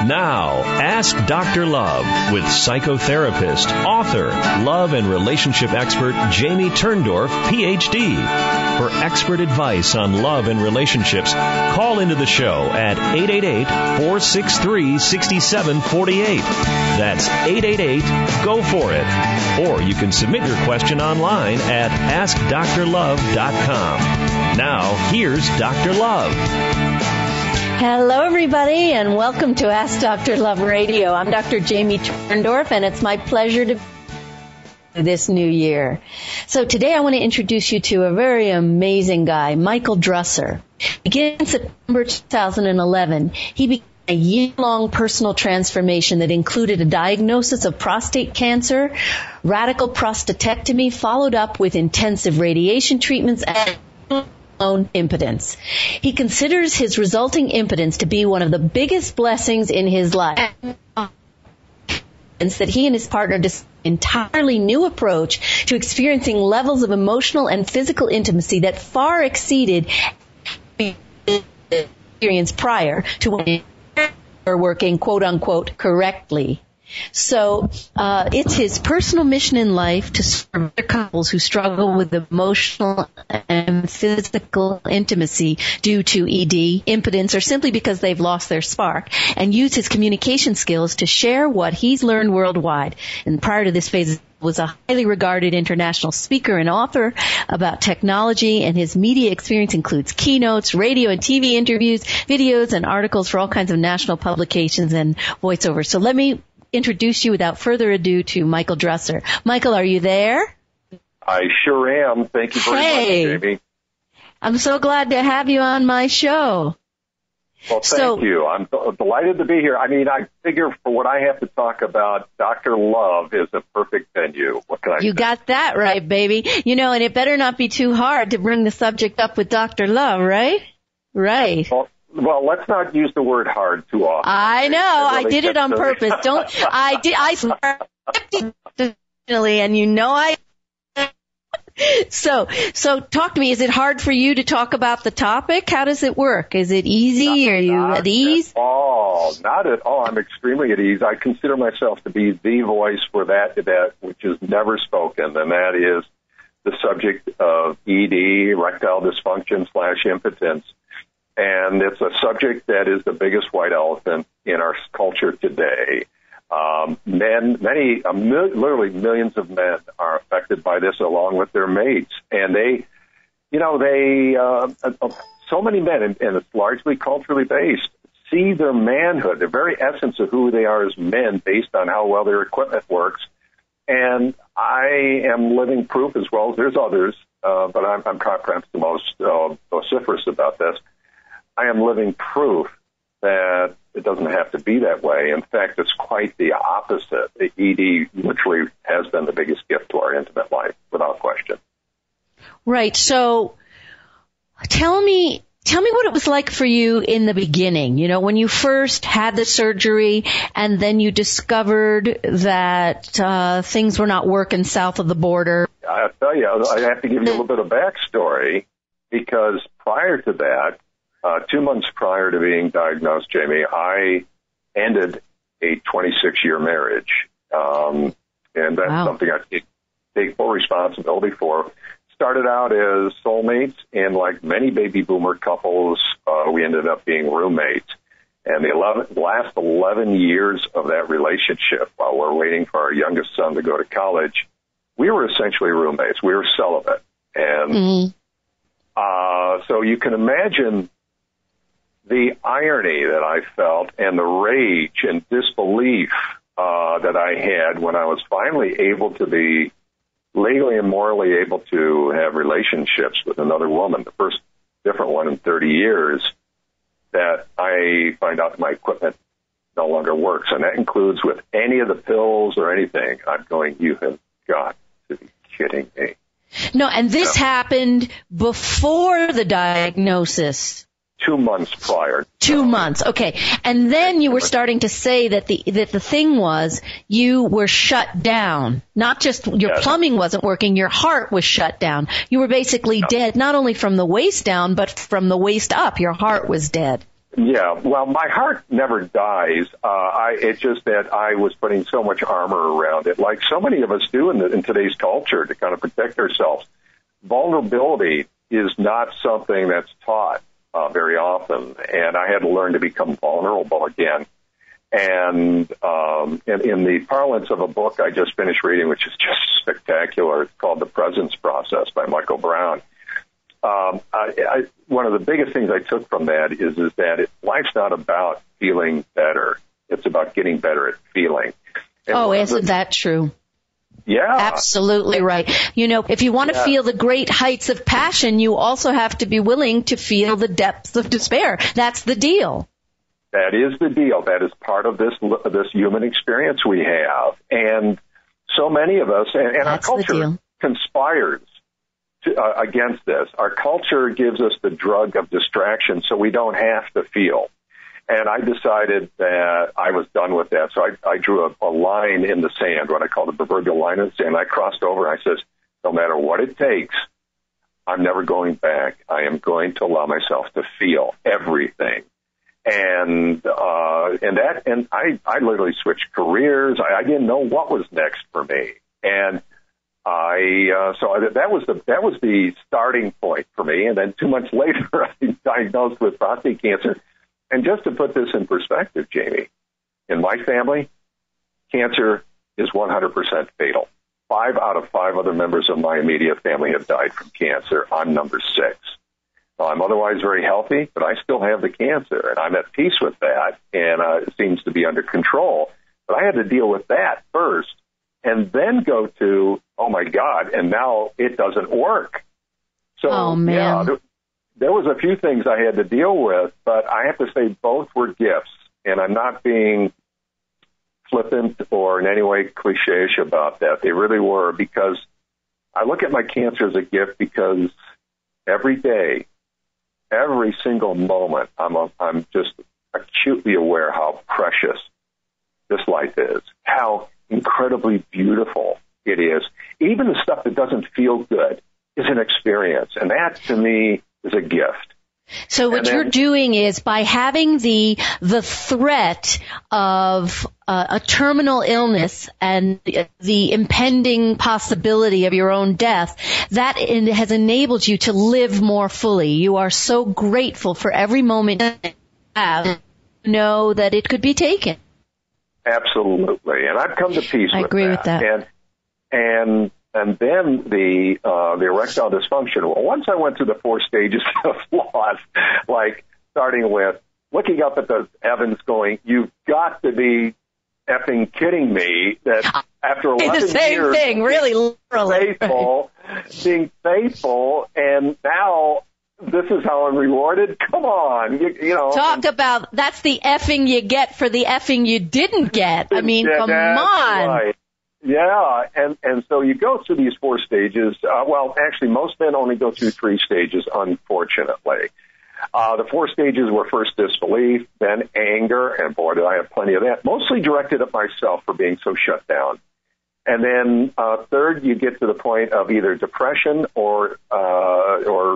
Now, Ask Dr. Love with psychotherapist, author, love and relationship expert Jamie Turndorf, Ph.D. For expert advice on love and relationships, call into the show at 888-463-6748. That's 888-GO-FOR-IT. Or you can submit your question online at AskDrLove.com. Now, here's Dr. Love. Hello, everybody, and welcome to Ask Dr. Love Radio. I'm Dr. Jamie Turndorf, and it's my pleasure to be this new year. So today I want to introduce you to a very amazing guy, Michael Russer. Beginning in September 2011, he began a year-long personal transformation that included a diagnosis of prostate cancer, radical prostatectomy, followed up with intensive radiation treatments and impotence. He considers his resulting impotence to be one of the biggest blessings in his life. That he and his partner discovered an entirely new approach to experiencing levels of emotional and physical intimacy that far exceeded experience prior to when they were working, quote unquote, correctly. So it's his personal mission in life to serve other couples who struggle with emotional and physical intimacy due to ED, impotence, or simply because they've lost their spark, and use his communication skills to share what he's learned worldwide. And prior to this phase, was a highly regarded international speaker and author about technology, and his media experience includes keynotes, radio and TV interviews, videos, and articles for all kinds of national publications and voiceovers. So let me introduce you without further ado to Michael Russer. Michael, are you there? I sure am. Thank you very much, Jamie. I'm so glad to have you on my show. Well, thank you. I'm delighted to be here. I mean, I figure for what I have to talk about, Dr. Love is a perfect venue. What can I say? You got that right, baby. You know, and it better not be too hard to bring the subject up with Dr. Love, right? Right. Well, let's not use the word hard too often. I know. Really I did it on purpose. I and you know I. So talk to me. Is it hard for you to talk about the topic? How does it work? Is it easy? Are you at ease? Not at all. I'm extremely at ease. I consider myself to be the voice for that which is never spoken, and that is the subject of ED, erectile dysfunction / impotence. And it's a subject that is the biggest white elephant in our culture today. Literally millions of men are affected by this along with their mates. And so many men, and it's largely culturally based, see their manhood, the very essence of who they are as men based on how well their equipment works. And I am living proof, as well as there's others, but I'm perhaps the most vociferous about this. I am living proof that it doesn't have to be that way. In fact, it's quite the opposite. The ED literally has been the biggest gift to our intimate life, without question. Right. So tell me what it was like for you in the beginning, you know, when you first had the surgery and then you discovered that things were not working south of the border. I'll tell you, I have to give you a little bit of backstory, because prior to that, 2 months prior to being diagnosed, Jamie, I ended a 26-year marriage. And that's something I take full responsibility for. Started out as soulmates, and like many baby boomer couples, we ended up being roommates. And the last 11 years of that relationship, while we're waiting for our youngest son to go to college, we were essentially roommates. We were celibate. And so you can imagine the irony that I felt and the rage and disbelief that I had when I was finally able to be legally and morally able to have relationships with another woman, the first different one in 30 years, that I find out my equipment no longer works. And that includes with any of the pills or anything. I'm going, you have got to be kidding me. No, and this happened before the diagnosis. 2 months prior. 2 months, okay. And then you were starting to say that the thing was you were shut down. Not just your plumbing wasn't working, your heart was shut down. You were basically dead, not only from the waist down, but from the waist up. Your heart was dead. Yeah, well, my heart never dies. It's just that I was putting so much armor around it, like so many of us do in today's culture to kind of protect ourselves. Vulnerability is not something that's taught very often, and I had to learn to become vulnerable again. And in the parlance of a book I just finished reading, which is just spectacular, it's called The Presence Process by Michael Brown. One of the biggest things I took from that is that life's not about feeling better. It's about getting better at feeling. And isn't that true? Yeah. Absolutely right. You know, if you want to feel the great heights of passion, you also have to be willing to feel the depths of despair. That's the deal. That is the deal. That is part of this human experience we have. And so many of us, and our culture conspires against this. Our culture gives us the drug of distraction so we don't have to feel. And I decided that I was done with that. So I drew a line in the sand, what I call the proverbial line in the sand. I crossed over and I says, no matter what it takes, I'm never going back. I am going to allow myself to feel everything. And I literally switched careers. I didn't know what was next for me. And that was the starting point for me. And then 2 months later, I was diagnosed with prostate cancer. And just to put this in perspective, Jamie, in my family, cancer is 100% fatal. 5 out of 5 other members of my immediate family have died from cancer. I'm number 6. Now, I'm otherwise very healthy, but I still have the cancer, and I'm at peace with that, and it seems to be under control. But I had to deal with that first, and then go to, oh, my God, and now it doesn't work. So, yeah, there was a few things I had to deal with, but I have to say both were gifts, and I'm not being flippant or in any way cliche-ish about that. They really were, because I look at my cancer as a gift because every day, every single moment, I'm just acutely aware how precious this life is, how incredibly beautiful it is. Even the stuff that doesn't feel good is an experience, and that, to me, is a gift. So what you're doing is, by having the threat of a terminal illness and the impending possibility of your own death, that has enabled you to live more fully. You are so grateful for every moment you have, know that it could be taken. Absolutely, and I've come to peace with that. I agree with that. And then the erectile dysfunction. Well, once I went through the 4 stages of loss, like starting with looking up at the heavens going, you've got to be effing kidding me that after 11 the same years thing, really literally. Being faithful, and now this is how I'm rewarded? Come on. You know. Talk about, that's the effing you get for the effing you didn't get. I mean, come on. Right. Yeah, and so you go through these 4 stages. Well, actually, most men only go through 3 stages, unfortunately. The 4 stages were first disbelief, then anger, and boy, did I have plenty of that, mostly directed at myself for being so shut down. And then third, you get to the point of either depression or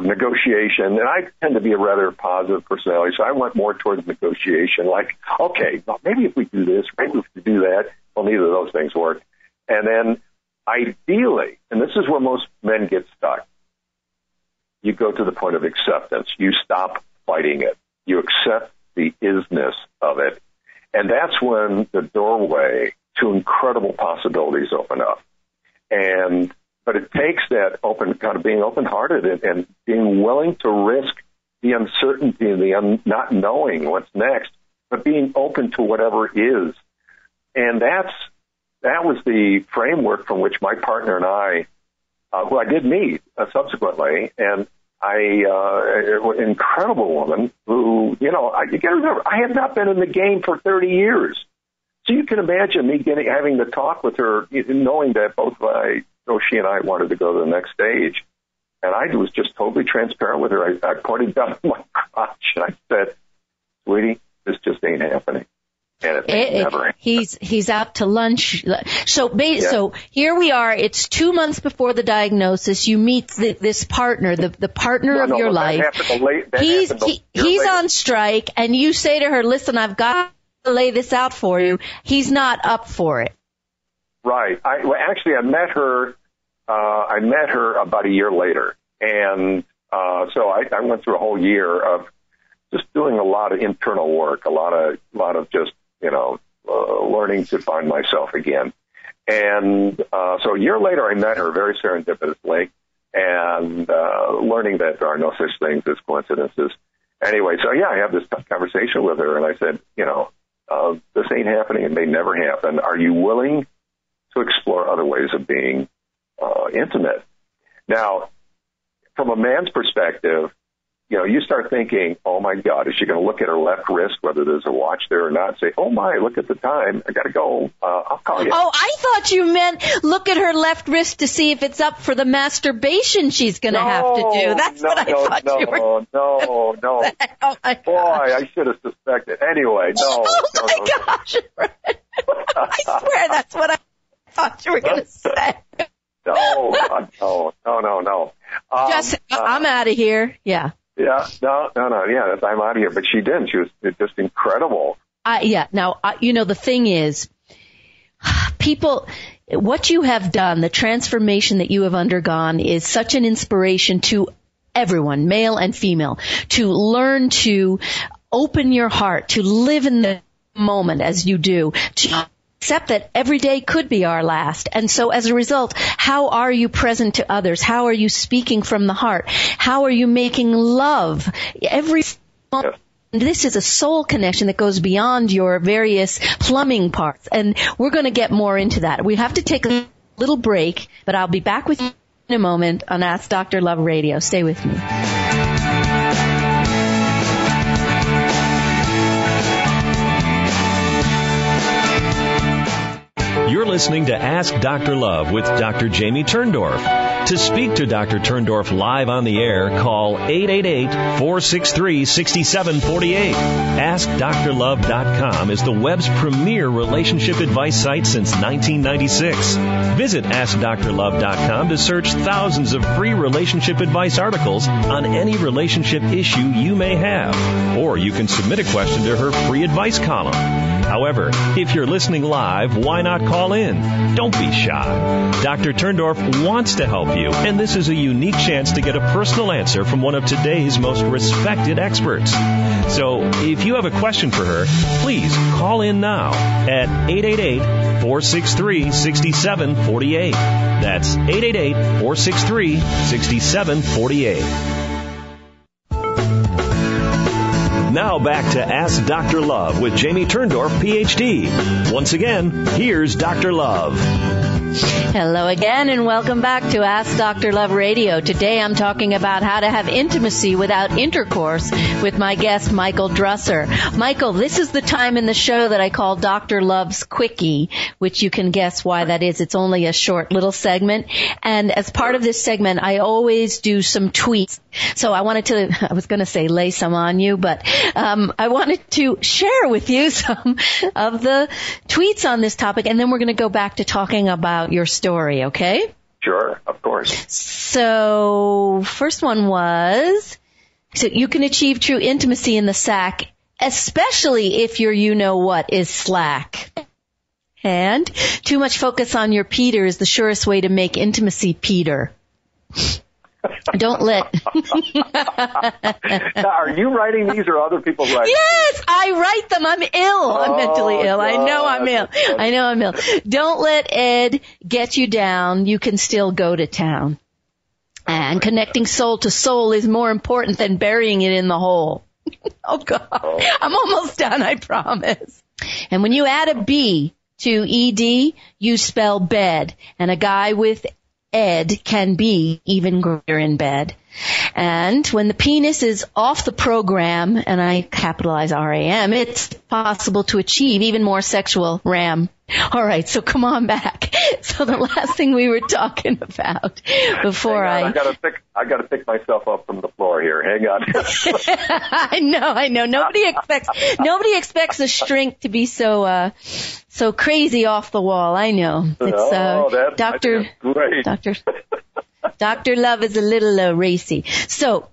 negotiation. And I tend to be a rather positive personality, so I went more towards negotiation, like, okay, well, maybe if we do this, maybe if we do that. Well, neither of those things work. And then ideally, and this is where most men get stuck, you go to the point of acceptance. You stop fighting it. You accept the isness of it. And that's when the doorway to incredible possibilities open up. But it takes that being open-hearted and being willing to risk the uncertainty and the not knowing what's next, but being open to whatever is. And that was the framework from which my partner and I, who I did meet subsequently, and an incredible woman who, you got to remember, I have not been in the game for 30 years. So you can imagine me having to talk with her, knowing that she and I wanted to go to the next stage. And I was just totally transparent with her. I pointed down at my crotch and I said, sweetie, this just ain't happening. And it may never happen. He's out to lunch. So here we are. It's 2 months before the diagnosis. You meet this partner, the partner of your life. He's on strike, and you say to her, "Listen, I've got to lay this out for you." He's not up for it. Right. Actually, I met her about a year later, and so I went through a whole year of just doing a lot of internal work, a lot of just learning to find myself again. And so a year later, I met her very serendipitously, and learning that there are no such things as coincidences. Anyway, so I had this conversation with her, and I said, this ain't happening. It may never happen. Are you willing to explore other ways of being intimate? Now, from a man's perspective, you start thinking, oh, my God, is she going to look at her left wrist, whether there's a watch there or not, say, oh, my, look at the time. I got to go. I'll call you. Oh, I thought you meant look at her left wrist to see if it's up for the masturbation she's going to have to do. That's what I thought you were. No. Oh, my God. Boy, I should have suspected. Anyway, no. Oh, my gosh. I swear that's what I thought you were going to say. No. I'm out of here. Yeah. Yeah, no. Yeah, I'm out of here. But she didn't. She was just incredible. Now, the thing is, people, what you have done, the transformation that you have undergone is such an inspiration to everyone, male and female, to learn to open your heart, to live in the moment as you do, to accept that every day could be our last. And so as a result, how are you present to others? How are you speaking from the heart? How are you making love? This is a soul connection that goes beyond your various plumbing parts. And we're going to get more into that. We have to take a little break, but I'll be back with you in a moment on Ask Dr. Love Radio. Stay with me. You're listening to Ask Dr. Love with Dr. Jamie Turndorf. To speak to Dr. Turndorf live on the air, call 888-463-6748. AskDrLove.com is the web's premier relationship advice site since 1996. Visit AskDrLove.com to search thousands of free relationship advice articles on any relationship issue you may have. Or you can submit a question to her free advice column. However, if you're listening live, why not call in? Don't be shy. Dr. Turndorf wants to help you, and this is a unique chance to get a personal answer from one of today's most respected experts. So, if you have a question for her, please call in now at 888-463-6748. That's 888-463-6748. Now back to Ask Dr. Love with Jamie Turndorf, Ph.D. Once again, here's Dr. Love. Hello again, and welcome back to Ask Dr. Love Radio. Today I'm talking about how to have intimacy without intercourse with my guest, Michael Russer. Michael, this is the time in the show that I call Dr. Love's Quickie, which you can guess why that is. It's only a short little segment. And as part of this segment, I always do some tweets. So I was going to say lay some on you, but I wanted to share with you some of the tweets on this topic, and then we're going to go back to talking about your story, okay? Sure, of course. So, first one was, so you can achieve true intimacy in the sack, especially if your you-know-what is slack. And too much focus on your Peter is the surest way to make intimacy Peter. Don't let... Now, are you writing these or other people writing Yes, these? I write them. I'm ill. I'm mentally ill. God. I know I'm ill. Don't let Ed get you down. You can still go to town. And connecting soul to soul is more important than burying it in the hole. Oh, God. I'm almost done, I promise. And when you add a B to ED, you spell bed. And a guy with Ed can be even greater in bed. And when the penis is off the program, and I capitalize RAM, it's possible to achieve even more sexual RAM. All right, so come on back. So the last thing we were talking about before I gotta pick myself up from the floor here. Hang on. I know. Nobody expects the strength to be so crazy off the wall. I know. It's Dr. Love is a little racy. So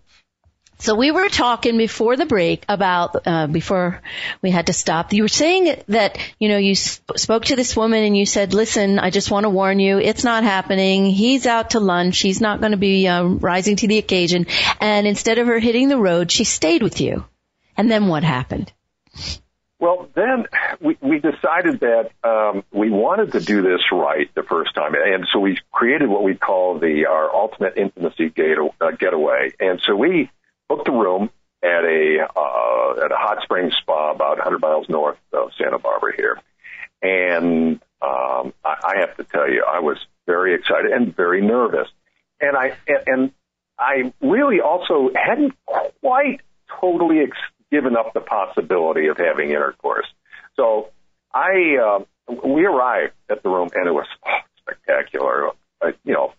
we were talking before the break about, before we had to stop, you were saying that, you spoke to this woman and you said, listen, I just want to warn you, it's not happening. He's out to lunch. He's not going to be rising to the occasion. And instead of her hitting the road, she stayed with you. And then what happened? Well, then we decided that we wanted to do this right the first time. And so we created what we call our ultimate intimacy getaway. And so we booked a room at a hot spring spa about 100 miles north of Santa Barbara here. And I have to tell you, I was very excited and very nervous. And I really also hadn't quite totally given up the possibility of having intercourse. So we arrived at the room, and it was spectacular. A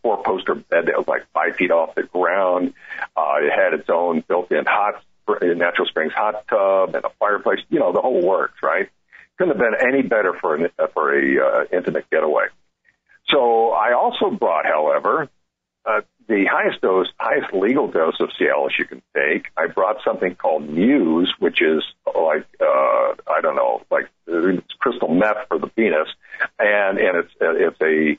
4-poster bed that was like 5 feet off the ground. It had its own built-in natural springs hot tub and a fireplace. The whole works, right? Couldn't have been any better for a intimate getaway. So I also brought, however, the highest legal dose of Cialis you can take. I brought something called Muse, which is like it's crystal meth for the penis, and it's a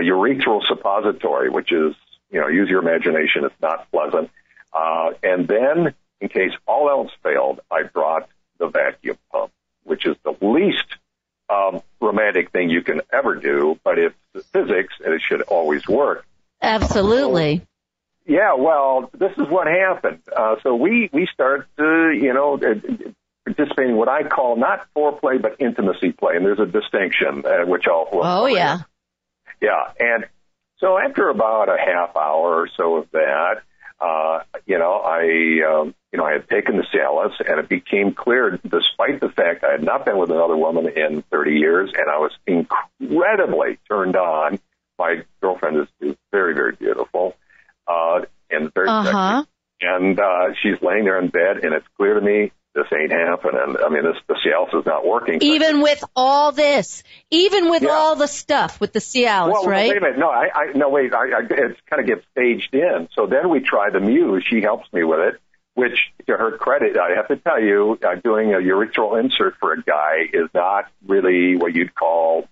urethral suppository, which is, use your imagination. It's not pleasant. And then, in case all else failed, I brought the vacuum pump, which is the least romantic thing you can ever do, but it's physics, and it should always work. Absolutely. Yeah, well, this is what happened. So we start, participating in what I call not foreplay, but intimacy play. And there's a distinction, which I'll... yeah. Yeah. And so after about a half hour or so of that, I had taken the Cialis, and it became clear, despite the fact I had not been with another woman in 30 years, and I was incredibly turned on. My girlfriend is very, very beautiful, and very sexy. And she's laying there in bed, and it's clear to me this ain't happening. I mean, the Cialis is not working. Even with all this, all the stuff with the Cialis, right? Wait a minute. It kind of gets staged in. So then we try the Muse. She helps me with it, which, to her credit, I have to tell you, doing a urethral insert for a guy is not really what you'd call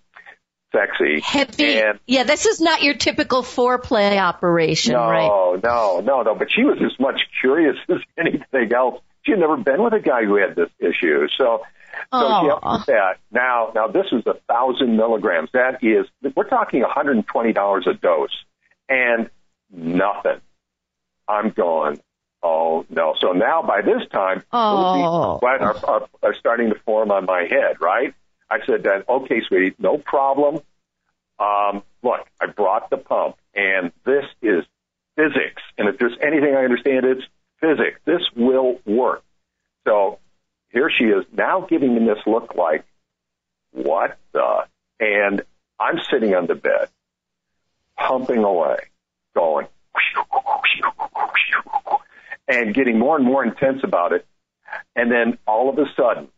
sexy. Heavy. Yeah, this is not your typical foreplay operation, right? No. But she was as much curious as anything else. She had never been with a guy who had this issue. So she helped with that. Now this is 1,000 milligrams. That is, we're talking $120 a dose, and nothing. I'm going, oh no. So now by this time, sweat are starting to form on my head, right? I said then, okay, sweetie, no problem. Look, I brought the pump, and this is physics. And if there's anything I understand, it's physics. This will work. So here she is now giving me this look like, what the? And I'm sitting on the bed, pumping away, going, and getting more and more intense about it. And then all of a sudden,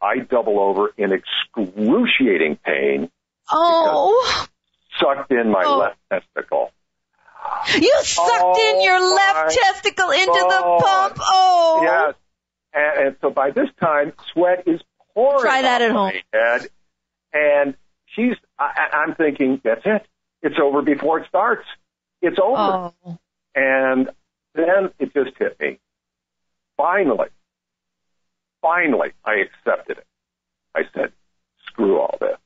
I double over in excruciating pain. Sucked in my left testicle. You sucked in your left testicle into the pump. Yes. And so by this time, sweat is pouring. Try that at home. Head, and I'm thinking, that's it. It's over before it starts. It's over. And then it just hit me. Finally, I accepted it. I said, screw all this.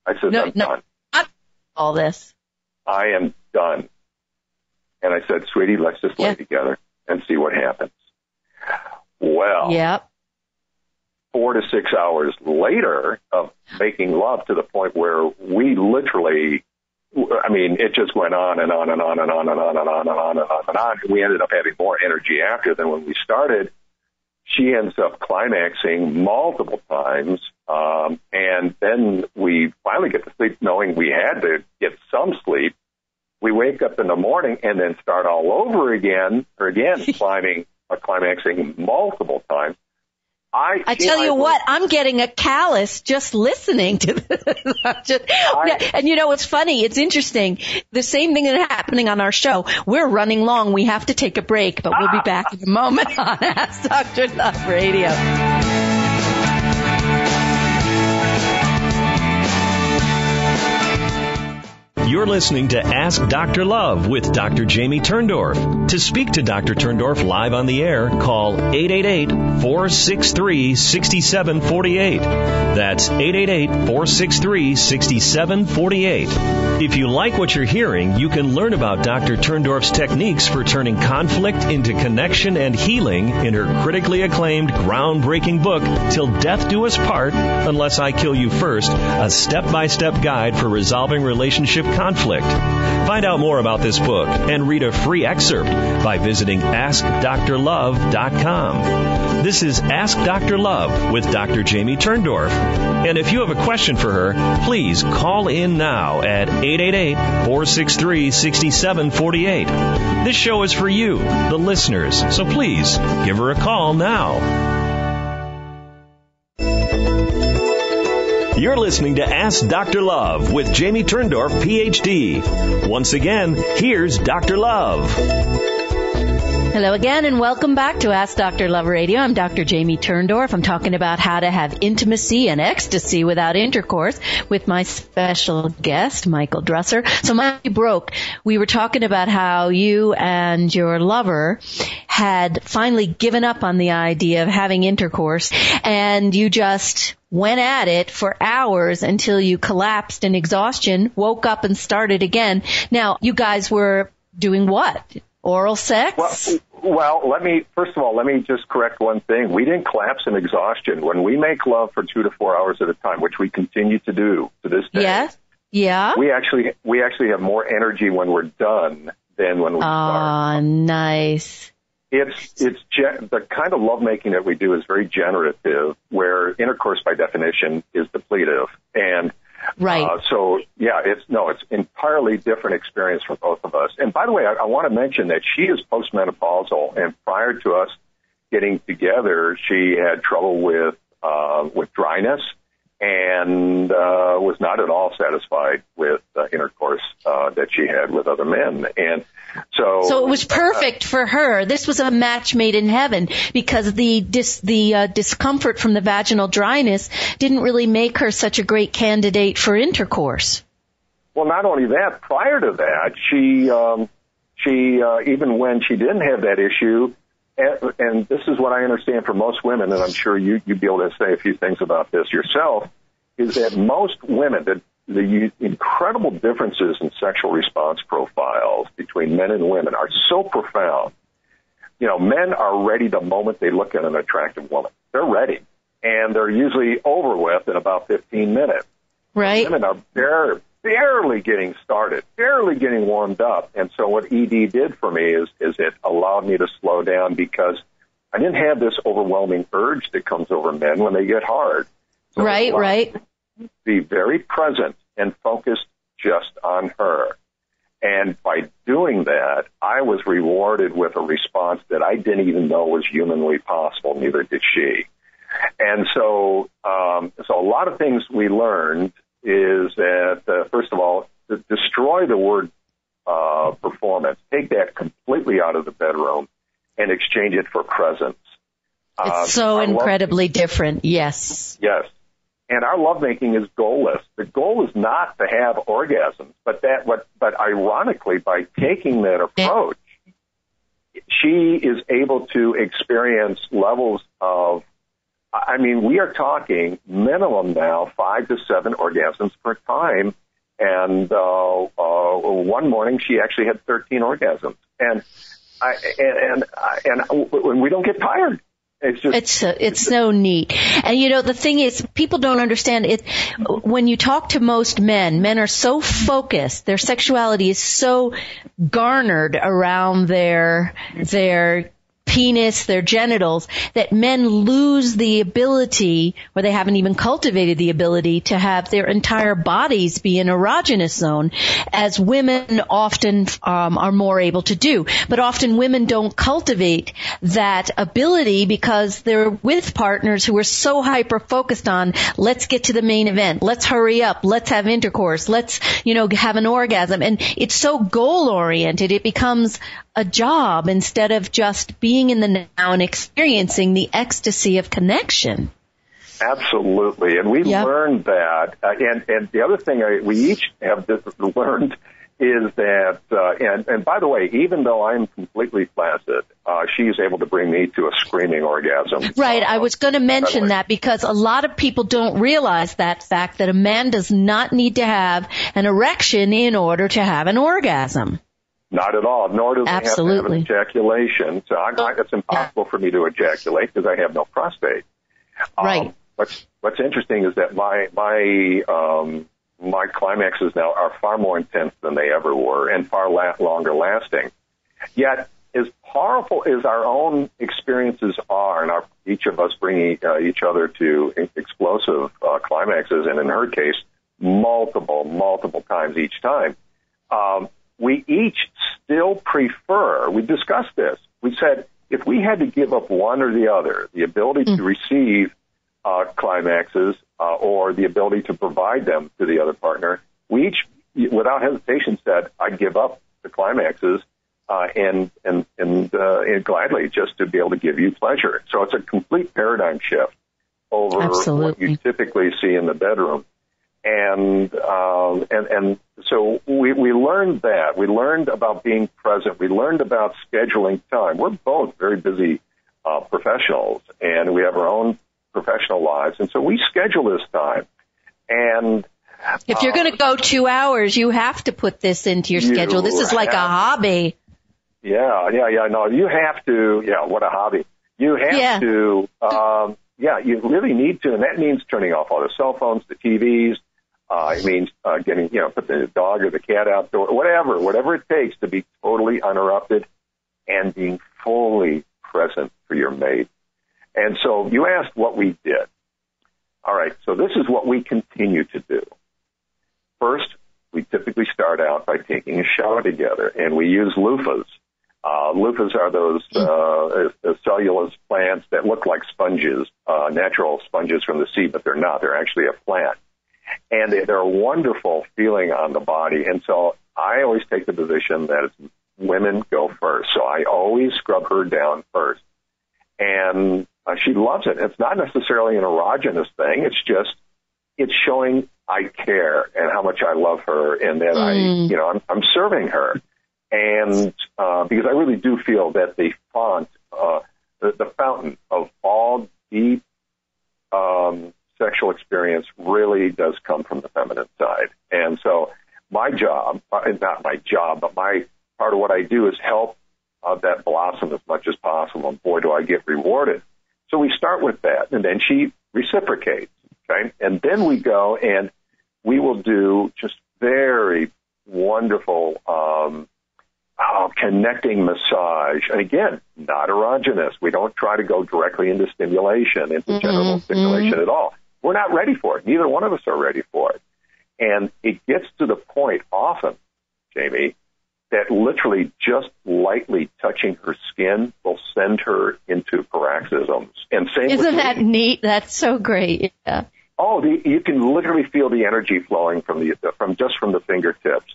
I said, I'm done. Not all this. I am done. And I said, sweetie, let's just lay together and see what happens. Well, 4 to 6 hours later of making love to the point where we literally, it just went on and on and on and on and on and on and on and on and on. We ended up having more energy after than when we started. she ends up climaxing multiple times, and then we finally get to sleep knowing we had to get some sleep. We wake up in the morning and then start all over again, climaxing multiple times. I tell you what, I'm getting a callus just listening to this. And you know, it's funny, it's interesting. The same thing is happening on our show. We're running long. We have to take a break, but we'll be back in a moment on Ask Dr. Love Radio. You're listening to Ask Dr. Love with Dr. Jamie Turndorf. To speak to Dr. Turndorf live on the air, call 888-463-6748. That's 888-463-6748. If you like what you're hearing, you can learn about Dr. Turndorf's techniques for turning conflict into connection and healing in her critically acclaimed, groundbreaking book, Till Death Do Us Part, Unless I Kill You First, a step-by-step guide for resolving relationship conflict. Find out more about this book and read a free excerpt by visiting AskDrLove.com. This is Ask Dr. Love with Dr. Jamie Turndorf. And if you have a question for her, please call in now at 888-463-6748. This show is for you, the listeners, so please give her a call now. You're listening to Ask Dr. Love with Jamie Turndorf, Ph.D. Once again, here's Dr. Love. Hello again, and welcome back to Ask Dr. Love Radio. I'm Dr. Jamie Turndorf. I'm talking about how to have intimacy and ecstasy without intercourse with my special guest, Michael Russer. So Mike broke. We were talking about how you and your lover had finally given up on the idea of having intercourse, and you just went at it for hours until you collapsed in exhaustion, woke up and started again. Now, you guys were doing what? Oral sex? Well, let me just correct one thing. We didn't collapse in exhaustion. When we make love for 2 to 4 hours at a time, which we continue to do to this day. Yes. Yeah. We actually have more energy when we're done than when we start. Oh, nice. It's the kind of lovemaking that we do is very generative, where intercourse by definition is depletive. And right. It's entirely different experience for both of us. And by the way, I want to mention that she is postmenopausal, and prior to us getting together, she had trouble with dryness and was not at all satisfied with intercourse that she had with other men. And so it was perfect for her. This was a match made in heaven, because the discomfort from the vaginal dryness didn't really make her such a great candidate for intercourse. Well, not only that, prior to that, she even when she didn't have that issue, and this is what I understand from most women, and I'm sure you'd be able to say a few things about this yourself, is that most women, the incredible differences in sexual response profiles between men and women are so profound. You know, men are ready the moment they look at an attractive woman. They're ready, and they're usually over with in about 15 minutes. Right. Women are barely getting started, barely getting warmed up. And so what ED did for me is it allowed me to slow down, because I didn't have this overwhelming urge that comes over men when they get hard. So right. Be very present and focused just on her. And by doing that, I was rewarded with a response that I didn't even know was humanly possible, neither did she. And so a lot of things we learned is that, first of all, destroy the word performance. Take that completely out of the bedroom and exchange it for presence. It's so incredibly different, yes. Yes. And our lovemaking is goalless. The goal is not to have orgasms, but ironically, by taking that approach, she is able to experience levels of, we are talking minimum now 5 to 7 orgasms per time. And one morning she actually had 13 orgasms. And when we don't get tired. It's so neat. And the thing is, people don't understand it. When you talk to most men are so focused. Their sexuality is so garnered around their penis, their genitals, that men lose the ability, or they haven't even cultivated the ability, to have their entire bodies be an erogenous zone, as women often are more able to do. But often women don't cultivate that ability because they're with partners who are so hyper-focused on, let's get to the main event, let's hurry up, let's have intercourse, let's, have an orgasm. And it's so goal-oriented, it becomes a job instead of just being in the now and experiencing the ecstasy of connection. Absolutely. And we learned that. And the other thing we each have learned is that, and by the way, even though I'm completely flaccid, she's able to bring me to a screaming orgasm. Right. I was going to mention that because a lot of people don't realize that fact, that a man does not need to have an erection in order to have an orgasm. Not at all, nor do they have to have an ejaculation. So it's impossible for me to ejaculate because I have no prostate. Right. What's interesting is that my climaxes now are far more intense than they ever were and far longer lasting. Yet, as powerful as our own experiences are, and each of us bringing each other to explosive climaxes, and in her case, multiple times each time, we each still prefer, we discussed this, we said if we had to give up one or the other, the ability to receive climaxes or the ability to provide them to the other partner, we each, without hesitation, said, I'd give up the climaxes and gladly just to be able to give you pleasure. So it's a complete paradigm shift over what you typically see in the bedroom. And so we learned that. We learned about being present. We learned about scheduling time. We're both very busy professionals, and we have our own professional lives. And so we schedule this time. And if you're going to go 2 hours, you have to put this into your schedule. This is like a hobby. Yeah. No, you have to. Yeah, what a hobby. You have to. You really need to, and that means turning off all the cell phones, the TVs. It means getting, put the dog or the cat outdoor, whatever it takes to be totally uninterrupted and being fully present for your mate. And so you asked what we did. All right, so this is what we continue to do. First, we typically start out by taking a shower together, and we use loofahs. Loofahs are those cellulose plants that look like sponges, natural sponges from the sea, but they're not. They're actually a plant. And they're a wonderful feeling on the body. And so I always take the position that it's women go first. So I always scrub her down first. And she loves it. It's not necessarily an erogenous thing. It's showing I care and how much I love her and that I'm serving her. And because I really do feel that the fountain of all deep sexual experience really does come from the feminine side. And so my job, not my job, but my part of what I do is help that blossom as much as possible. And boy, do I get rewarded. So we start with that, and then she reciprocates, okay? And then we go and we will do just very wonderful connecting massage. And again, not erogenous. We don't try to go directly into stimulation, into genital stimulation at all. We're not ready for it. Neither one of us are ready for it. And it gets to the point often, Jamie, that literally just lightly touching her skin will send her into paroxysms. And same Isn't that neat? That's so great. Yeah. Oh, you can literally feel the energy flowing from the fingertips.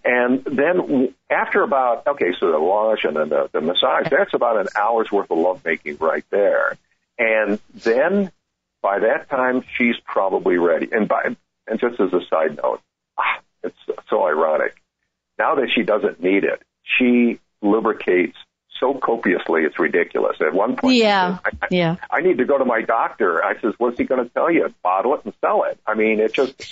And then after about, so the wash and then the massage, that's about an hour's worth of lovemaking right there. And then by that time, she's probably ready. And just as a side note, it's so ironic. Now that she doesn't need it, she lubricates so copiously, it's ridiculous. At one point, she says, I need to go to my doctor. I says, what's he going to tell you? Bottle it and sell it. I mean, it just,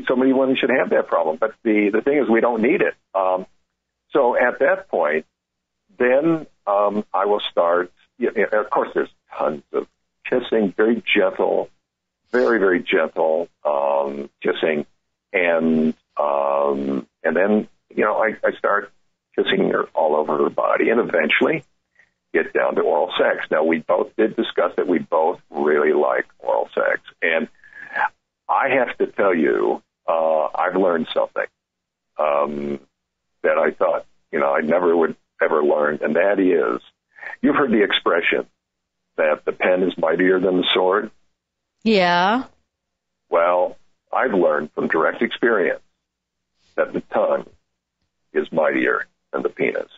so many women should have that problem. But the thing is, we don't need it. So at that point, then I will start. Of course, there's tons of kissing, very gentle, very, very gentle kissing, and then I start kissing her all over her body, and eventually get down to oral sex. Now, we both did discuss that we both really like oral sex. And I have to tell you, I've learned something that I thought, I never would ever learn, and that is, you've heard the expression that the pen is mightier than the sword? Yeah. Well, I've learned from direct experience that the tongue is mightier than the penis.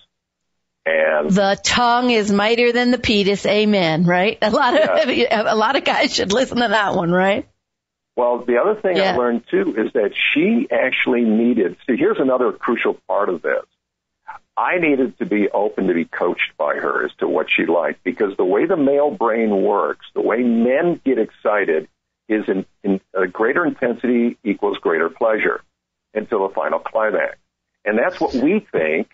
And the tongue is mightier than the penis. Amen. Right? A lot of guys should listen to that one, right? Well, the other thing I learned too is that she actually needed. See, here's another crucial part of this. I needed to be open to be coached by her as to what she liked, because the way the male brain works, the way men get excited, is in greater intensity equals greater pleasure until the final climax. And that's what we think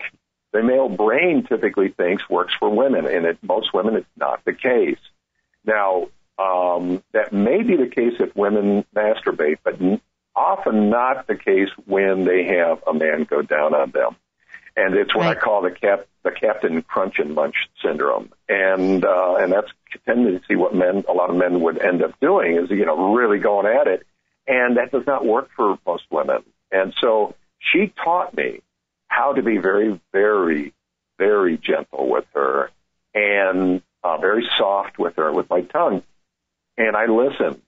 the male brain typically thinks works for women, and most women it's not the case. Now, that may be the case if women masturbate, but often not the case when they have a man go down on them. And it's what I call the Captain Crunch and Munch syndrome. And that's a tendency what a lot of men would end up doing is, really going at it. And that does not work for most women. And so she taught me how to be very, very, very gentle with her and very soft with her with my tongue. And I listened.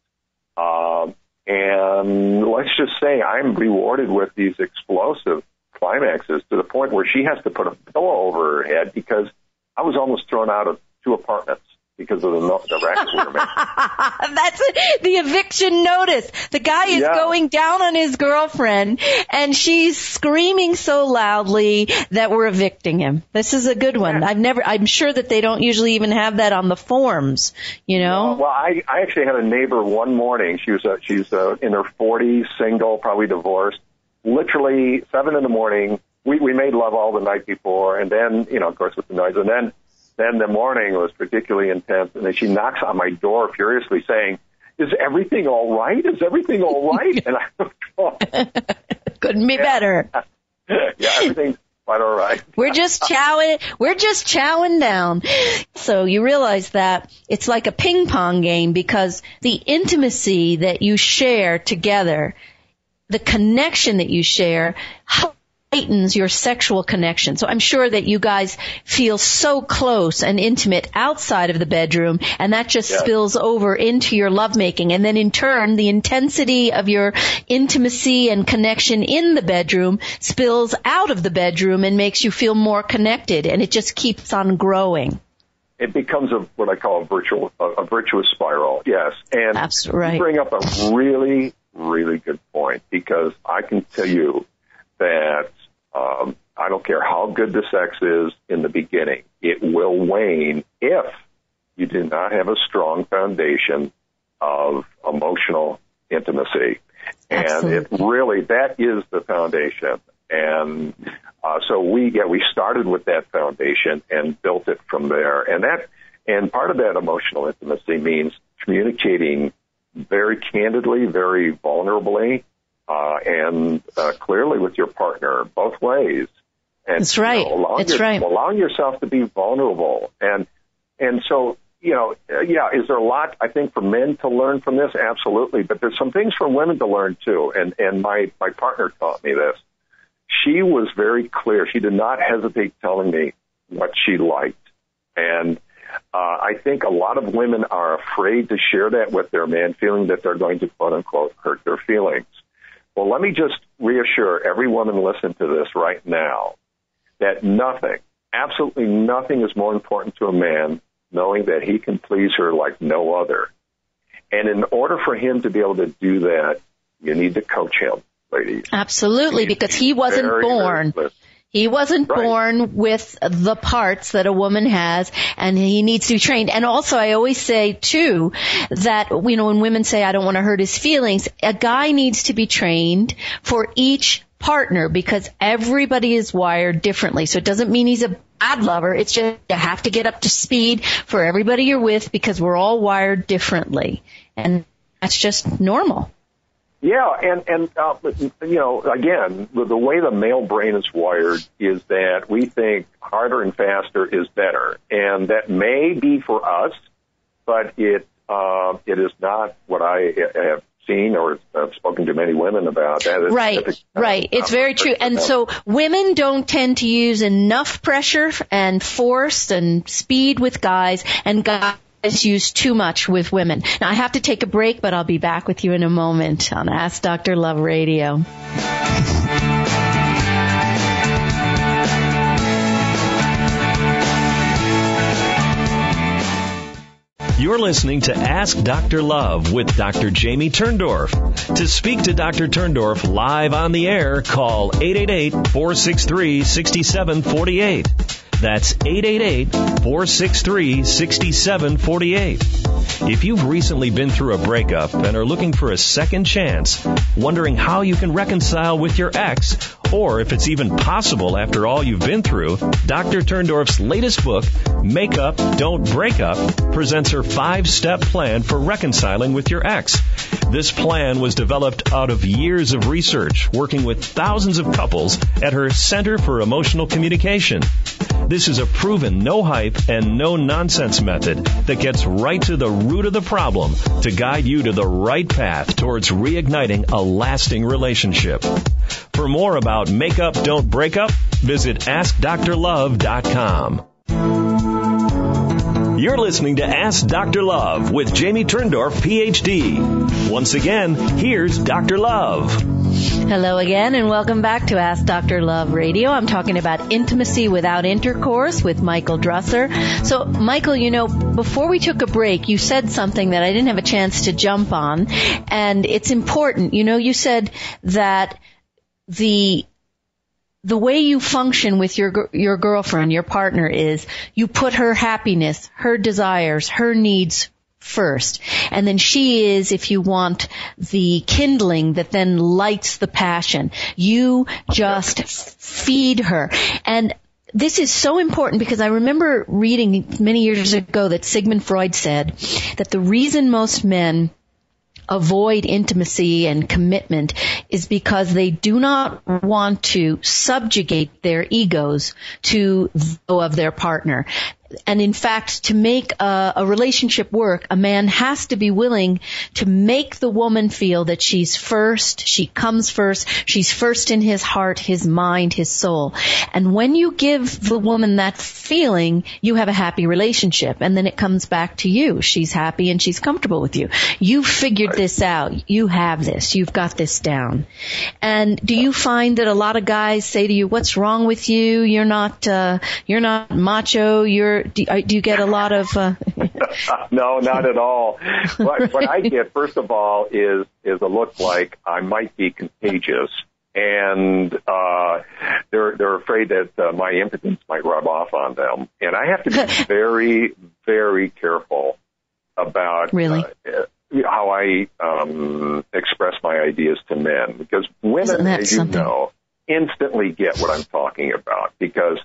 And let's just say I'm rewarded with these explosive climaxes to the point where she has to put a pillow over her head, because I was almost thrown out of 2 apartments because of the racket we were making. That's the eviction notice. The guy is going down on his girlfriend, and she's screaming so loudly that we're evicting him. This is a good one. I'm sure that they don't usually even have that on the forms, Well, I actually had a neighbor one morning. She's in her 40s, single, probably divorced. Literally 7 a.m, we made love all the night before, and then, of course, with the noise, and then the morning was particularly intense, and then she knocks on my door furiously saying, "Is everything all right? Is everything all right?" And I couldn't be better. Yeah, everything's quite all right. We're just chowing down. So you realize that it's like a ping pong game, because the intimacy that you share together, the connection that you share, heightens your sexual connection. So I'm sure that you guys feel so close and intimate outside of the bedroom, and that just spills over into your lovemaking. And then in turn, the intensity of your intimacy and connection in the bedroom spills out of the bedroom and makes you feel more connected, and it just keeps on growing. It becomes what I call a virtuous spiral. Yes. And that's right. You bring up a really, really good point, because I can tell you that I don't care how good the sex is in the beginning, it will wane if you do not have a strong foundation of emotional intimacy. Absolutely. And that is the foundation. And so we started with that foundation and built it from there. And part of that emotional intimacy means communicating very candidly, very vulnerably, and clearly with your partner, both ways. And, that's right. Allowing yourself to be vulnerable. And so, is there a lot, I think, for men to learn from this? Absolutely. But there's some things for women to learn, too. And my partner taught me this. She was very clear. She did not hesitate telling me what she liked. And I think a lot of women are afraid to share that with their man, feeling that they're going to, quote unquote, hurt their feelings. Well, let me just reassure every woman listening to this right now that nothing, absolutely nothing is more important to a man knowing that he can please her like no other. And in order for him to be able to do that, you need to coach him, ladies. Absolutely, because he wasn't born. He wasn't born with the parts that a woman has, and he needs to be trained. And also, I always say, too, that, when women say, I don't want to hurt his feelings, a guy needs to be trained for each partner, because everybody is wired differently. So it doesn't mean he's a bad lover. It's just you have to get up to speed for everybody you're with, because we're all wired differently. And that's just normal. Yeah, and again, the way the male brain is wired is that we think harder and faster is better, and that may be for us, but it is not what I have seen or have spoken to many women about. That is, right. It's very true. And so women don't tend to use enough pressure and force and speed with guys, and guys use too much with women. Now, I have to take a break, but I'll be back with you in a moment on Ask Dr. Love Radio. You're listening to Ask Dr. Love with Dr. Jamie Turndorf. To speak to Dr. Turndorf live on the air, call 888-463-6748. That's 888-463-6748. If you've recently been through a breakup and are looking for a second chance, wondering how you can reconcile with your ex, or if it's even possible after all you've been through, Dr. Turndorf's latest book, Make Up, Don't Break Up, presents her 5-step plan for reconciling with your ex. This plan was developed out of years of research, working with thousands of couples at her Center for Emotional Communication. This is a proven no-hype and no-nonsense method that gets right to the root of the problem to guide you to the right path towards reigniting a lasting relationship. For more about Make Up, Don't Break Up, visit AskDrLove.com. You're listening to Ask Dr. Love with Jamie Turndorf, Ph.D. Once again, here's Dr. Love. Hello again, and welcome back to Ask Dr. Love Radio. I'm talking about intimacy without intercourse with Michael Russer. So, Michael, before we took a break, you said something that I didn't have a chance to jump on, and it's important. You said that the way you function with your girlfriend, your partner, is you put her happiness, her desires, her needs first. And then she is, if you want, the kindling that then lights the passion. You just feed her. And this is so important because I remember reading many years ago that Sigmund Freud said that the reason most men avoid intimacy and commitment is because they do not want to subjugate their egos to those of their partner. And in fact, to make a relationship work, a man has to be willing to make the woman feel that she's first, she comes first, she's first in his heart, his mind, his soul. And when you give the woman that feeling, you have a happy relationship. And then it comes back to you. She's happy and she's comfortable with you. You figured this out. You have this. You've got this down. And do you find that a lot of guys say to you, what's wrong with you? You're not macho. Do you get a lot of... No, not at all. What I get, first of all, is a look like I might be contagious, and they're afraid that my impotence might rub off on them. And I have to be very, very careful about how I express my ideas to men, because women, as you know, instantly get what I'm talking about, because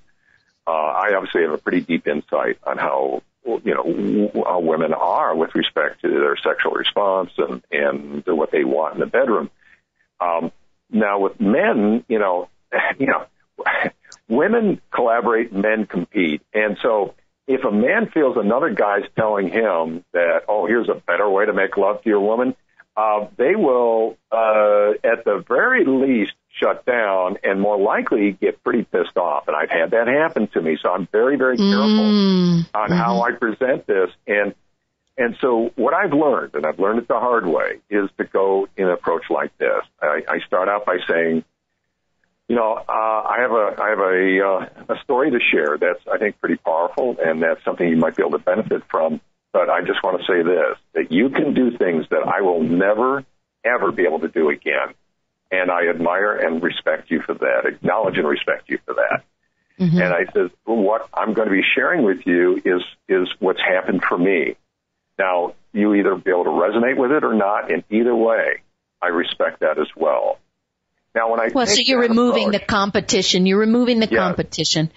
I obviously have a pretty deep insight on how women are with respect to their sexual response and what they want in the bedroom. Now with men, women collaborate, men compete. And so if a man feels another guy's telling him that, oh, here's a better way to make love to your woman, they will, at the very least, shut down and more likely get pretty pissed off. And I've had that happen to me. So I'm very, very careful on how I present this. And so what I've learned, and I've learned it the hard way, is to go in an approach like this. I start out by saying, I have a story to share that's, I think, pretty powerful, and that's something you might be able to benefit from. But I just want to say this, that you can do things that I will never, ever be able to do again. And I admire and respect you for that, acknowledge and respect you for that. Mm-hmm. And I said, what I'm going to be sharing with you is what's happened for me. Now, you either be able to resonate with it or not, and either way, I respect that as well. Now, when so you're removing the competition. You're removing the competition.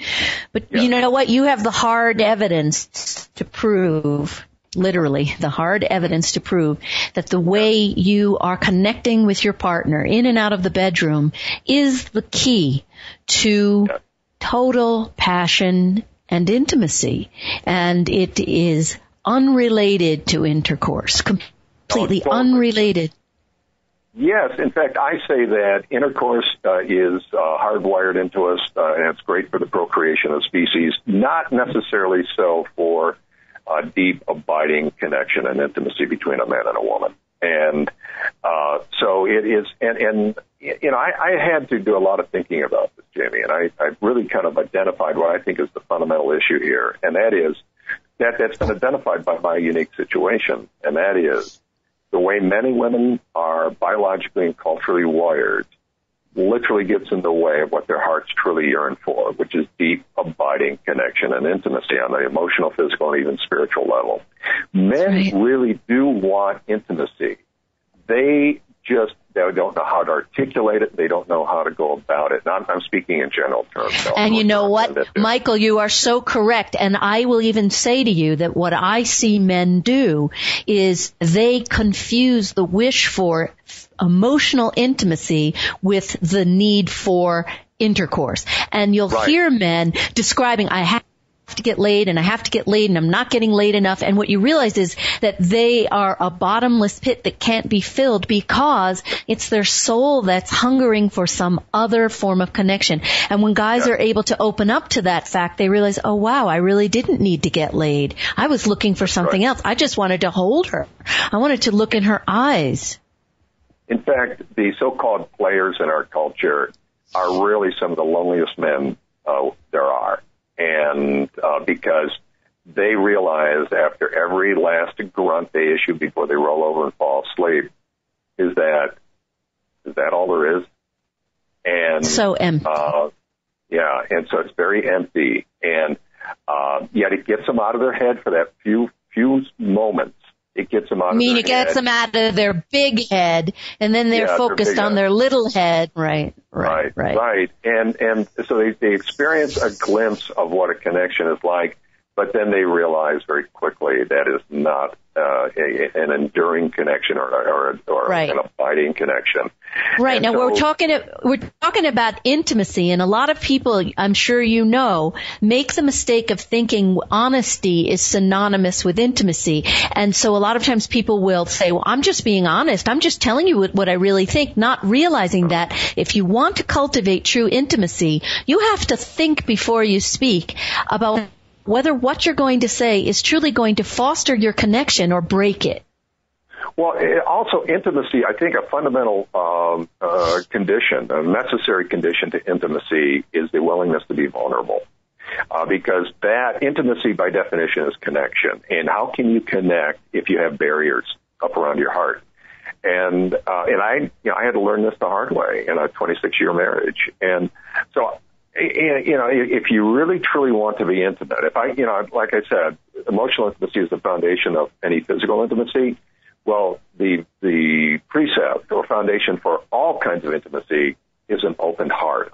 But you know what? You have the hard evidence to prove literally, the hard evidence to prove that the way you are connecting with your partner in and out of the bedroom is the key to total passion and intimacy. And it is unrelated to intercourse, completely unrelated. Yes, in fact, I say that intercourse is hardwired into us, and it's great for the procreation of species, not necessarily so for deep, abiding connection and intimacy between a man and a woman. And so it is, and you know, I had to do a lot of thinking about this, Jamie, and I really kind of identified what I think is the fundamental issue here, and that is that's been identified by my unique situation, and that is the way men and women are biologically and culturally wired literally gets in the way of what their hearts truly yearn for, which is deep, abiding connection and intimacy on the emotional, physical, and even spiritual level. Men really do want intimacy. They don't know how to articulate it. They don't know how to go about it. Now, I'm speaking in general terms. And you know what, Michael, you are so correct. And I will even say to you that what I see men do is they confuse the wish for emotional intimacy with the need for intercourse. And you'll hear men describing, I have to get laid and I have to get laid and I'm not getting laid enough. And what you realize is that they are a bottomless pit that can't be filled because it's their soul that's hungering for some other form of connection. And when guys are able to open up to that fact, they realize, oh wow, I really didn't need to get laid. I was looking for something else. I just wanted to hold her. I wanted to look in her eyes. In fact, the so-called players in our culture are really some of the loneliest men there are. And because they realize after every last grunt they issue before they roll over and fall asleep, is that all there is? And so empty. And so it's very empty. And yet it gets them out of their head for that few moments. It gets them out of their head. It gets them out of their big head, and then they're focused on their little head. Right. And so they experience a glimpse of what a connection is like, but then they realize very quickly that is not an enduring connection or an abiding connection. Right. And now we're talking about intimacy, and a lot of people, I'm sure you know, make the mistake of thinking honesty is synonymous with intimacy. And so a lot of times people will say, well, I'm just being honest. I'm just telling you what I really think, not realizing that if you want to cultivate true intimacy, you have to think before you speak about whether what you're going to say is truly going to foster your connection or break it. Well, also intimacy, I think a fundamental condition, a necessary condition to intimacy is the willingness to be vulnerable. Because that intimacy by definition is connection. And how can you connect if you have barriers up around your heart? And I had to learn this the hard way in a 26-year marriage. And so, if you really truly want to be intimate, like I said, emotional intimacy is the foundation of any physical intimacy. Well, the precept or foundation for all kinds of intimacy is an open heart.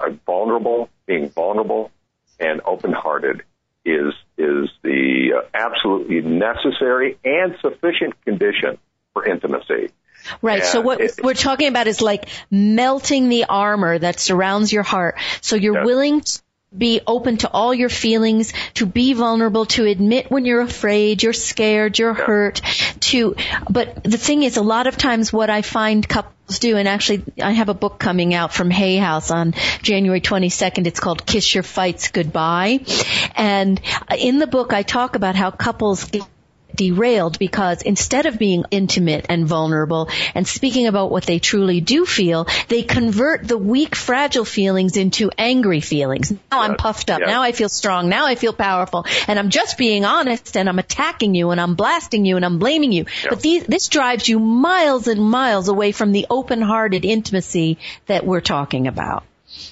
Being vulnerable and open-hearted is the absolutely necessary and sufficient condition for intimacy. Right. So what we're talking about is like melting the armor that surrounds your heart. So you're willing to be open to all your feelings, to be vulnerable, to admit when you're afraid, you're scared, you're hurt, but the thing is, a lot of times what I find couples do, and actually I have a book coming out from Hay House on January 22nd. It's called Kiss Your Fights Goodbye. And in the book I talk about how couples get derailed because instead of being intimate and vulnerable and speaking about what they truly do feel, they convert the weak, fragile feelings into angry feelings. Now I'm puffed up. Now I feel strong. Now I feel powerful. And I'm just being honest, and I'm attacking you, and I'm blasting you, and I'm blaming you. But this drives you miles and miles away from the open-hearted intimacy that we're talking about.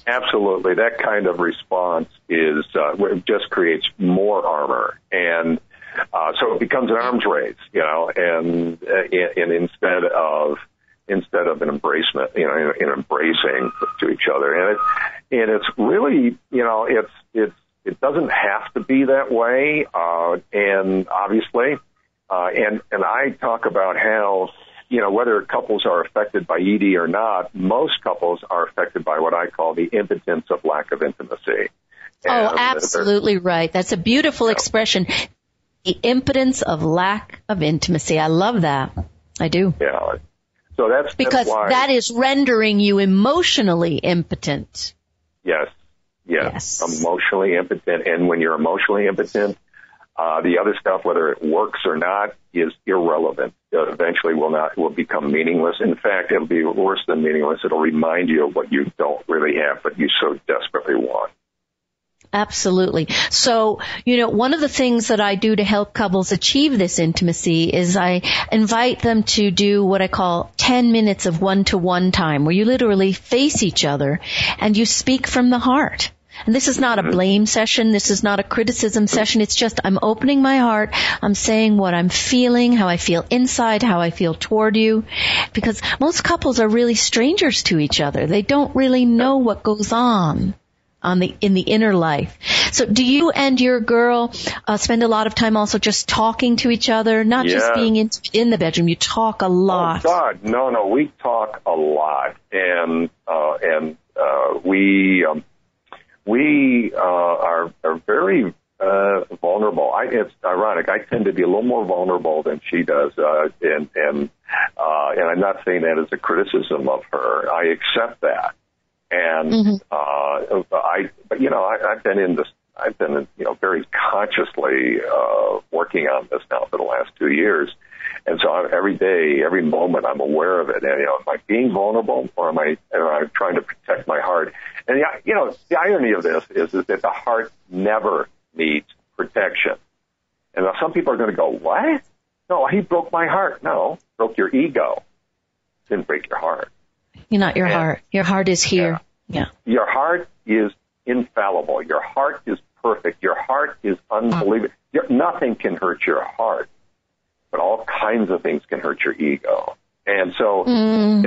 Absolutely. That kind of response just creates more armor. And so it becomes an arms race, and instead of an embracement, an embracing to each other, and it's really, it doesn't have to be that way, and obviously, And I talk about how, whether couples are affected by ED or not, most couples are affected by what I call the impotence of lack of intimacy. Oh, absolutely right. That's a beautiful expression. The impotence of lack of intimacy. I love that. I do. Yeah. So that's why, that is rendering you emotionally impotent. Yes. Emotionally impotent. And when you're emotionally impotent, the other stuff, whether it works or not, is irrelevant. Eventually will become meaningless. In fact, it'll be worse than meaningless. It'll remind you of what you don't really have, but you so desperately want. Absolutely. So, one of the things that I do to help couples achieve this intimacy is I invite them to do what I call 10 minutes of one-to-one time, where you literally face each other and you speak from the heart. And this is not a blame session. This is not a criticism session. It's just I'm opening my heart. I'm saying what I'm feeling, how I feel inside, how I feel toward you. Because most couples are really strangers to each other. They don't really know what goes on in the inner life. So do you and your girl spend a lot of time also just talking to each other, not just being in the bedroom? You talk a lot. Oh God, no, we talk a lot, and we are very vulnerable. It's ironic. I tend to be a little more vulnerable than she does, and I'm not saying that as a criticism of her. I accept that. And, I've been very consciously, working on this now for the last 2 years. And so every day, every moment, I'm aware of it. And, am I being vulnerable or am I trying to protect my heart? And, the irony of this is that the heart never needs protection. And now some people are going to go, what? No, he broke my heart. No, broke your ego. Didn't break your heart. You're not your heart. Your heart is here. Yeah. Your heart is infallible. Your heart is perfect. Your heart is unbelievable. Nothing can hurt your heart, but all kinds of things can hurt your ego. And so, and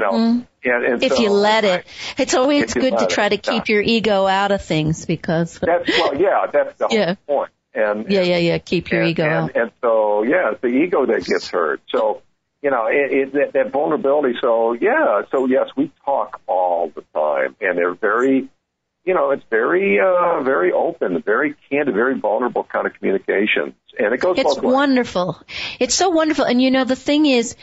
if you let it, it's always good to try to keep your ego out of things because that's the whole point. And keep your ego out. And so, it's the ego that gets hurt. So, that vulnerability. So, yes, we talk all the time, and they're very, it's very, very open, very candid, very vulnerable kind of communications. And it goes both ways. It's wonderful. It's so wonderful. And, the thing is,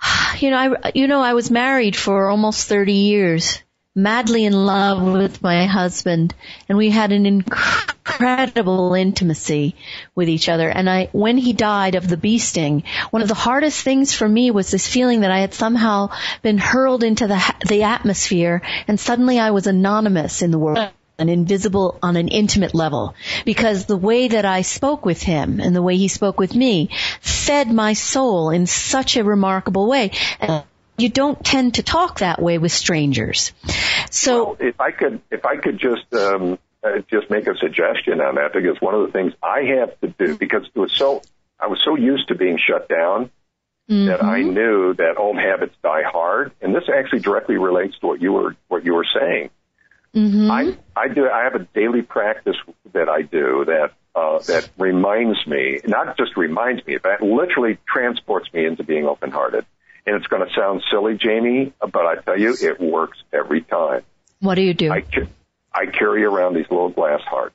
I was married for almost 30 years, madly in love with my husband, and we had an incredible intimacy with each other. And when he died of the bee sting, one of the hardest things for me was this feeling that I had somehow been hurled into the atmosphere, and suddenly I was anonymous in the world and invisible on an intimate level, because the way that I spoke with him and the way he spoke with me fed my soul in such a remarkable way. And you don't tend to talk that way with strangers. So, if I could just make a suggestion on that, because one of the things I have to do, because I was so used to being shut down that I knew that old habits die hard, and this actually directly relates to what you were saying. I have a daily practice that I do that reminds me, not just reminds me, but literally transports me into being open-hearted. And it's going to sound silly, Jamie, but I tell you, it works every time. What do you do? I carry around these little glass hearts.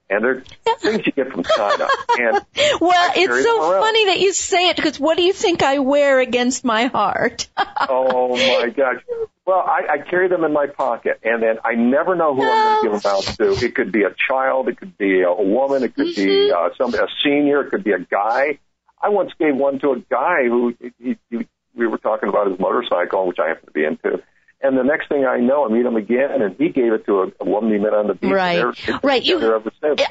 And they're things you get from China. And it's so funny that you say it, because what do you think I wear against my heart? Oh, my gosh. Well, I carry them in my pocket, and then I never know who I'm going to give them out to. It could be a child. It could be a woman. It could be a senior. It could be a guy. I once gave one to a guy who we were talking about his motorcycle, which I happen to be into. And the next thing I know, I meet him again, and he gave it to a woman he met on the beach. Right.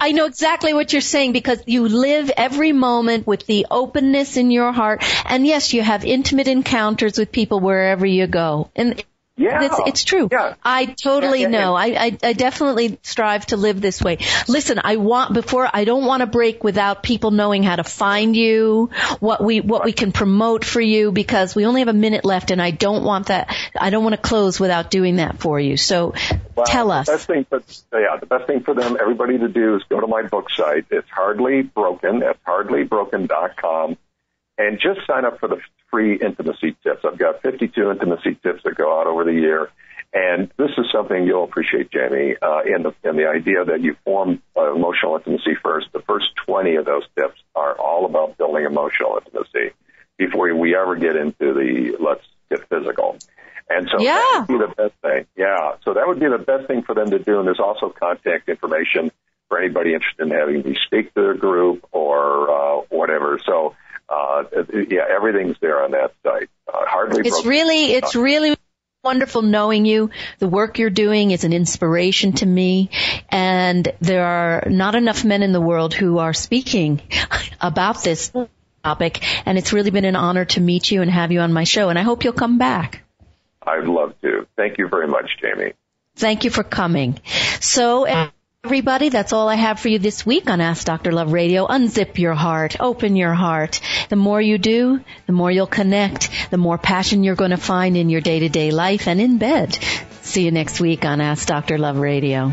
I know exactly what you're saying, because you live every moment with the openness in your heart. And yes, you have intimate encounters with people wherever you go. And it's true. Yeah. I totally know. I definitely strive to live this way. Listen, I don't want to break without people knowing how to find you, what we can promote for you, because we only have a minute left, and I don't want to close without doing that for you. So tell us. The best thing for them, everybody, to do is go to my book site. It's Hardly Broken. That's hardlybroken.com. and just sign up for the free intimacy tips. I've got 52 intimacy tips that go out over the year. And this is something you'll appreciate, Jamie, in the idea that you form emotional intimacy first. The first 20 of those tips are all about building emotional intimacy before we ever get into the let's get physical. And so that would be the best thing. Yeah, so that would be the best thing for them to do. And there's also contact information for anybody interested in having me speak to their group or whatever. So, everything's there on that site. It's really wonderful knowing you. The work you're doing is an inspiration to me, and there are not enough men in the world who are speaking about this topic, and it's really been an honor to meet you and have you on my show, and I hope you'll come back. I'd love to. Thank you very much, Jamie. Thank you for coming. So, everybody, that's all I have for you this week on Ask Dr. Love Radio. Unzip your heart. Open your heart. The more you do, the more you'll connect, the more passion you're going to find in your day-to-day life and in bed. See you next week on Ask Dr. Love Radio.